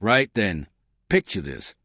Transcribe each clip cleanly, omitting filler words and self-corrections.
Right then, picture this.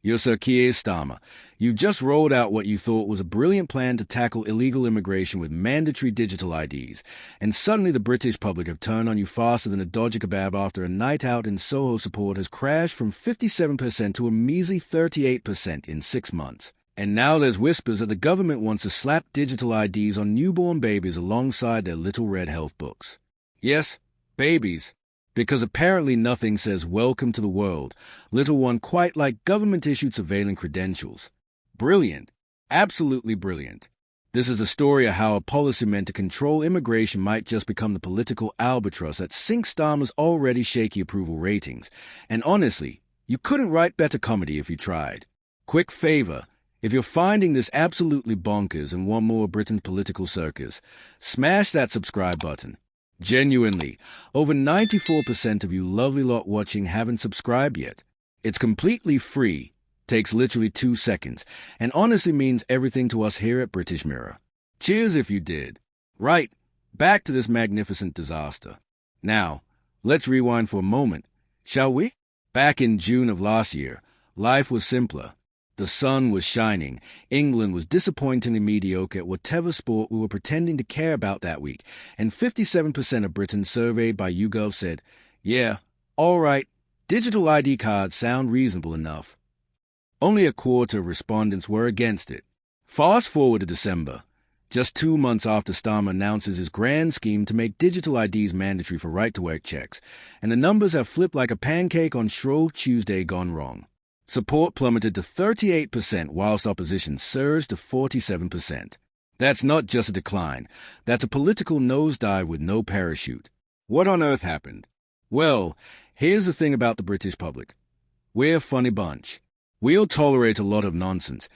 You're Sir Keir Starmer. You've just rolled out what you thought was a brilliant plan to tackle illegal immigration with mandatory digital IDs, and suddenly the British public have turned on you faster than a dodgy kebab after a night out in Soho support has crashed from 57% to a measly 38% in 6 months. And now there's whispers that the government wants to slap digital IDs on newborn babies alongside their little red health books. Yes, babies. Because apparently nothing says welcome to the world, little one, quite like government-issued surveillance credentials. Brilliant. Absolutely brilliant. This is a story of how a policy meant to control immigration might just become the political albatross that sinks Starmer's already shaky approval ratings. And honestly, you couldn't write better comedy if you tried. Quick favor, if you're finding this absolutely bonkers and want more of Britain's political circus, smash that subscribe button. Genuinely, over 94% of you lovely lot watching haven't subscribed yet. It's completely free, takes literally 2 seconds, and honestly means everything to us here at British Mirror. Cheers if you did. Right, back to this magnificent disaster. Now, let's rewind for a moment, shall we? Back in June of last year, life was simpler. The sun was shining. England was disappointingly mediocre at whatever sport we were pretending to care about that week, and 57% of Britons surveyed by YouGov said, yeah, all right, digital ID cards sound reasonable enough. Only a quarter of respondents were against it. Fast forward to December, just 2 months after Starmer announces his grand scheme to make digital IDs mandatory for right-to-work checks, and the numbers have flipped like a pancake on Shrove Tuesday gone wrong. Support plummeted to 38%, whilst opposition surged to 47%. That's not just a decline. That's a political nosedive with no parachute. What on earth happened? Well, here's the thing about the British public. We're a funny bunch. We'll tolerate a lot of nonsense,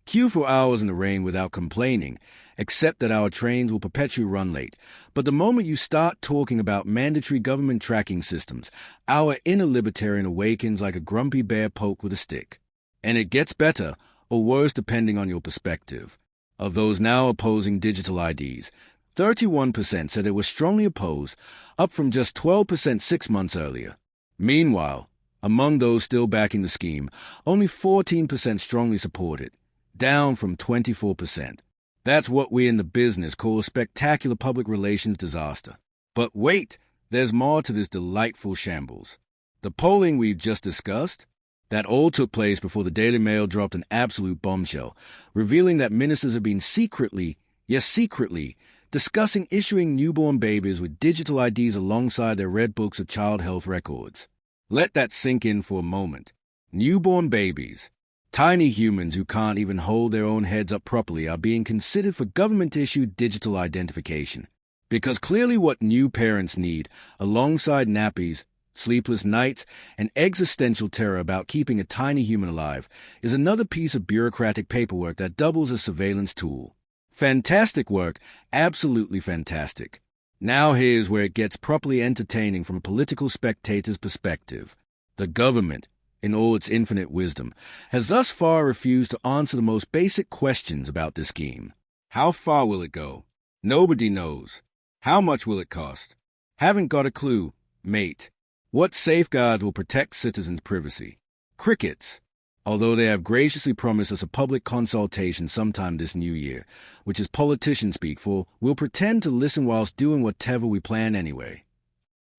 queue for hours in the rain without complaining, except that our trains will perpetually run late. But the moment you start talking about mandatory government tracking systems, our inner libertarian awakens like a grumpy bear poked with a stick. And it gets better, or worse depending on your perspective. Of those now opposing digital IDs, 31% said they were strongly opposed, up from just 12% 6 months earlier. Meanwhile, among those still backing the scheme, only 14% strongly support it, down from 24%. That's what we in the business call a spectacular public relations disaster. But wait, there's more to this delightful shambles. The polling we've just discussed, that all took place before the Daily Mail dropped an absolute bombshell, revealing that ministers have been secretly, yes secretly, discussing issuing newborn babies with digital IDs alongside their red books of child health records. Let that sink in for a moment. Newborn babies, tiny humans who can't even hold their own heads up properly, are being considered for government-issued digital identification. Because clearly what new parents need, alongside nappies, sleepless nights, and existential terror about keeping a tiny human alive, is another piece of bureaucratic paperwork that doubles as surveillance tool. Fantastic work, absolutely fantastic. Now here's where it gets properly entertaining from a political spectator's perspective. The government, in all its infinite wisdom, has thus far refused to answer the most basic questions about this scheme. How far will it go? Nobody knows. How much will it cost? Haven't got a clue, mate. What safeguards will protect citizens' privacy? Crickets. Although they have graciously promised us a public consultation sometime this new year, which is politician speak for, we'll pretend to listen whilst doing whatever we plan anyway.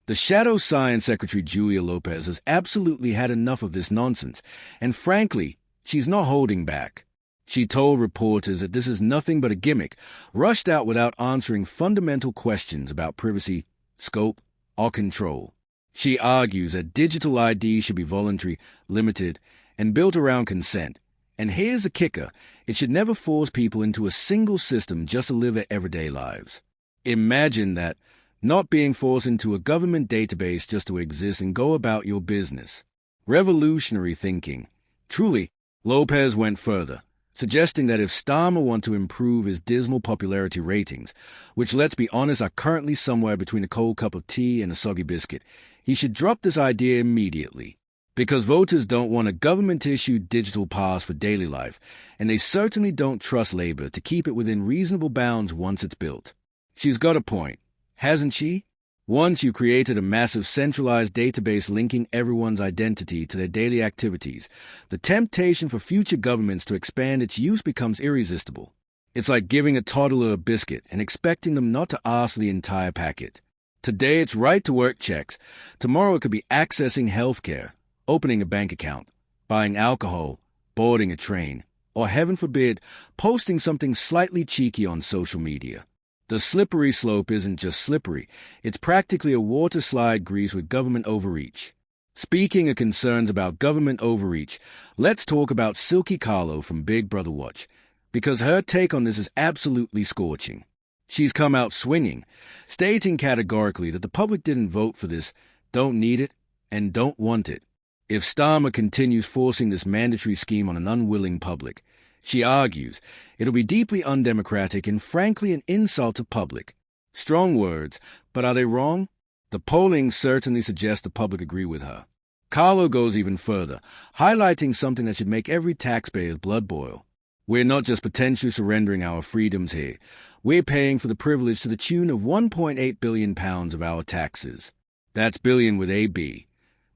The Shadow Science Secretary Julia Lopez has absolutely had enough of this nonsense, and frankly, she's not holding back. She told reporters that this is nothing but a gimmick, rushed out without answering fundamental questions about privacy, scope, or control. She argues that digital ID should be voluntary, limited, and built around consent. And here's the kicker, it should never force people into a single system just to live their everyday lives. Imagine that, not being forced into a government database just to exist and go about your business. Revolutionary thinking. Truly, Lopez went further, suggesting that if Starmer wants to improve his dismal popularity ratings, which let's be honest are currently somewhere between a cold cup of tea and a soggy biscuit, he should drop this idea immediately. Because voters don't want a government-issued digital pass for daily life, and they certainly don't trust Labour to keep it within reasonable bounds once it's built. She's got a point, hasn't she? Once you created a massive centralized database linking everyone's identity to their daily activities, the temptation for future governments to expand its use becomes irresistible. It's like giving a toddler a biscuit and expecting them not to ask for the entire packet. Today it's right-to-work checks. Tomorrow it could be accessing healthcare, opening a bank account, buying alcohol, boarding a train, or heaven forbid, posting something slightly cheeky on social media. The slippery slope isn't just slippery, it's practically a water slide greased with government overreach. Speaking of concerns about government overreach, let's talk about Silky Carlo from Big Brother Watch, because her take on this is absolutely scorching. She's come out swinging, stating categorically that the public didn't vote for this, don't need it, and don't want it. If Starmer continues forcing this mandatory scheme on an unwilling public, she argues, it'll be deeply undemocratic and frankly an insult to public. Strong words, but are they wrong? The polling certainly suggests the public agree with her. Carlo goes even further, highlighting something that should make every taxpayer's blood boil. We're not just potentially surrendering our freedoms here. We're paying for the privilege to the tune of £1.8 billion of our taxes. That's billion with a B.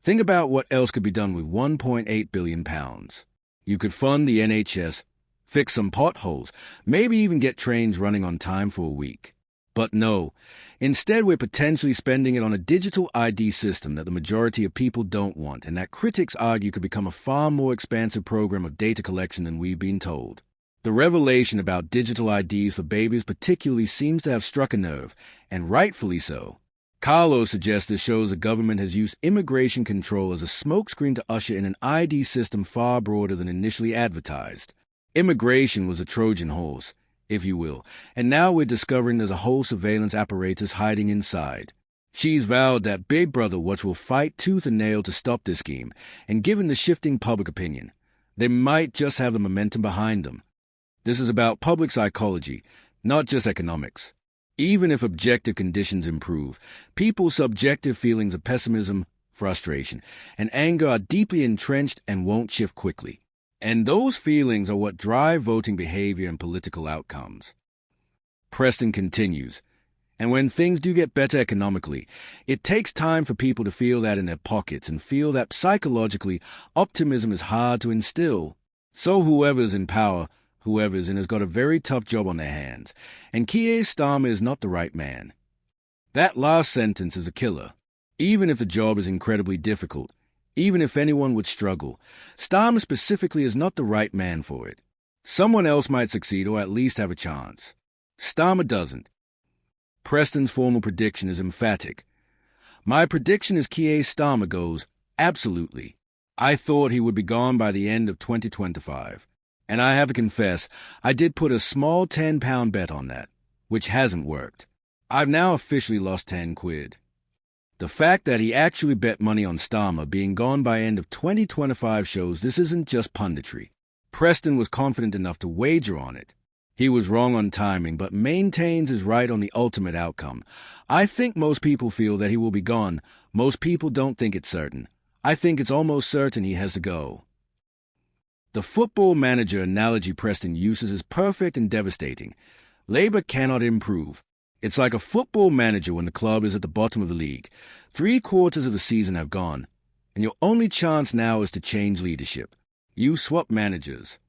Think about what else could be done with £1.8 billion. You could fund the NHS, fix some potholes, maybe even get trains running on time for a week. But no, instead we're potentially spending it on a digital ID system that the majority of people don't want and that critics argue could become a far more expansive program of data collection than we've been told. The revelation about digital IDs for babies particularly seems to have struck a nerve, and rightfully so. Carlo suggests this shows the government has used immigration control as a smokescreen to usher in an ID system far broader than initially advertised. Immigration was a Trojan horse, if you will, and now we're discovering there's a whole surveillance apparatus hiding inside. She's vowed that Big Brother Watch will fight tooth and nail to stop this scheme, and given the shifting public opinion, they might just have the momentum behind them. This is about public psychology, not just economics. Even if objective conditions improve, people's subjective feelings of pessimism, frustration, and anger are deeply entrenched and won't shift quickly. And those feelings are what drive voting behavior and political outcomes. Preston continues, and when things do get better economically, it takes time for people to feel that in their pockets and feel that psychologically optimism is hard to instill. So whoever's in power, whoever's in has got a very tough job on their hands, and Keir Starmer is not the right man. That last sentence is a killer. Even if the job is incredibly difficult, even if anyone would struggle, Starmer specifically is not the right man for it. Someone else might succeed or at least have a chance. Starmer doesn't. Preston's formal prediction is emphatic. My prediction is Keir Starmer goes, absolutely. I thought he would be gone by the end of 2025. And I have to confess, I did put a small £10 bet on that, which hasn't worked. I've now officially lost 10 quid. The fact that he actually bet money on Starmer being gone by end of 2025 shows this isn't just punditry. Preston was confident enough to wager on it. He was wrong on timing, but maintains his right on the ultimate outcome. I think most people feel that he will be gone. Most people don't think it's certain. I think it's almost certain he has to go. The football manager analogy Preston uses is perfect and devastating. Labour cannot improve. It's like a football manager when the club is at the bottom of the league. 3/4 of the season have gone, and your only chance now is to change leadership. You swap managers.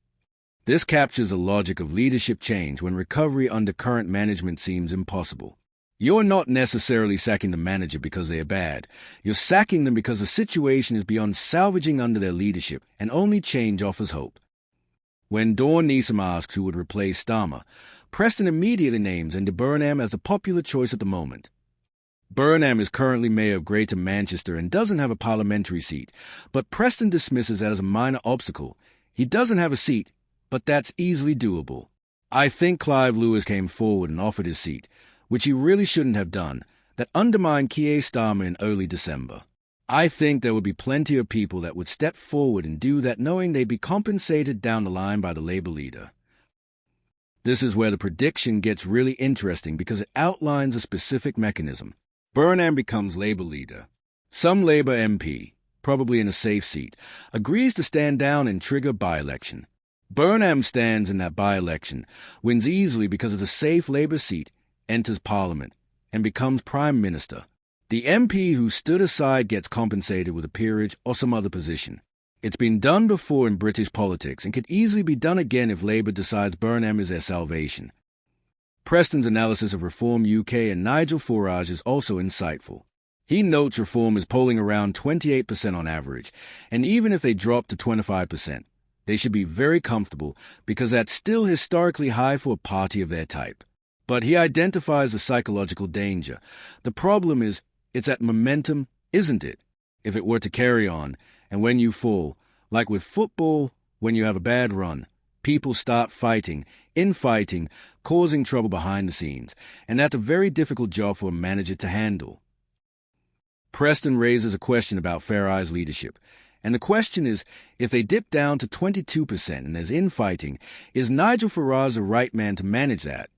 This captures the logic of leadership change when recovery under current management seems impossible. You're not necessarily sacking the manager because they are bad. You're sacking them because the situation is beyond salvaging under their leadership, and only change offers hope. When Dawn Neeson asks who would replace Starmer, Preston immediately names Andy Burnham as the popular choice at the moment. Burnham is currently mayor of Greater Manchester and doesn't have a parliamentary seat, but Preston dismisses that as a minor obstacle. He doesn't have a seat, but that's easily doable. I think Clive Lewis came forward and offered his seat, which he really shouldn't have done, that undermined Keir Starmer in early December. I think there would be plenty of people that would step forward and do that knowing they'd be compensated down the line by the Labour leader. This is where the prediction gets really interesting because it outlines a specific mechanism. Burnham becomes Labour leader. Some Labour MP, probably in a safe seat, agrees to stand down and trigger by-election. Burnham stands in that by-election, wins easily because of the safe Labour seat, enters Parliament, and becomes Prime Minister. The MP who stood aside gets compensated with a peerage or some other position. It's been done before in British politics and could easily be done again if Labour decides Burnham is their salvation. Preston's analysis of Reform UK and Nigel Farage is also insightful. He notes Reform is polling around 28% on average, and even if they drop to 25%, they should be very comfortable because that's still historically high for a party of their type. But he identifies the psychological danger. The problem is, it's at momentum, isn't it? If it were to carry on, and when you fall, like with football, when you have a bad run, people start fighting, infighting, causing trouble behind the scenes, and that's a very difficult job for a manager to handle. Preston raises a question about Farage's leadership, and the question is, if they dip down to 22% and there's infighting, is Nigel Farage the right man to manage that?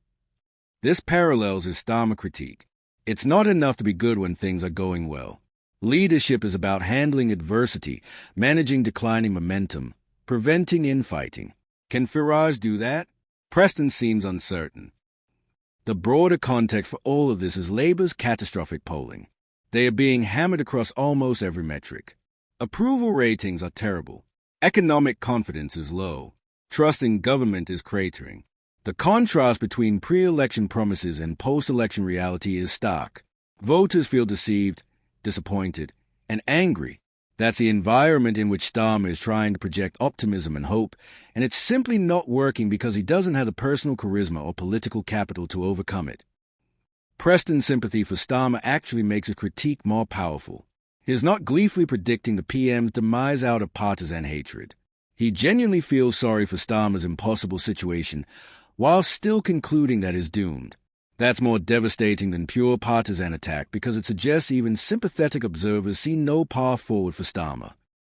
This parallels his Starmer critique. It's not enough to be good when things are going well. Leadership is about handling adversity, managing declining momentum, preventing infighting. Can Farage do that? Preston seems uncertain. The broader context for all of this is Labour's catastrophic polling. They are being hammered across almost every metric. Approval ratings are terrible. Economic confidence is low. Trust in government is cratering. The contrast between pre-election promises and post-election reality is stark. Voters feel deceived, disappointed, and angry. That's the environment in which Starmer is trying to project optimism and hope, and it's simply not working because he doesn't have the personal charisma or political capital to overcome it. Preston's sympathy for Starmer actually makes his critique more powerful. He is not gleefully predicting the PM's demise out of partisan hatred. He genuinely feels sorry for Starmer's impossible situation, while still concluding that he's doomed. That's more devastating than pure partisan attack because it suggests even sympathetic observers see no path forward for Starmer.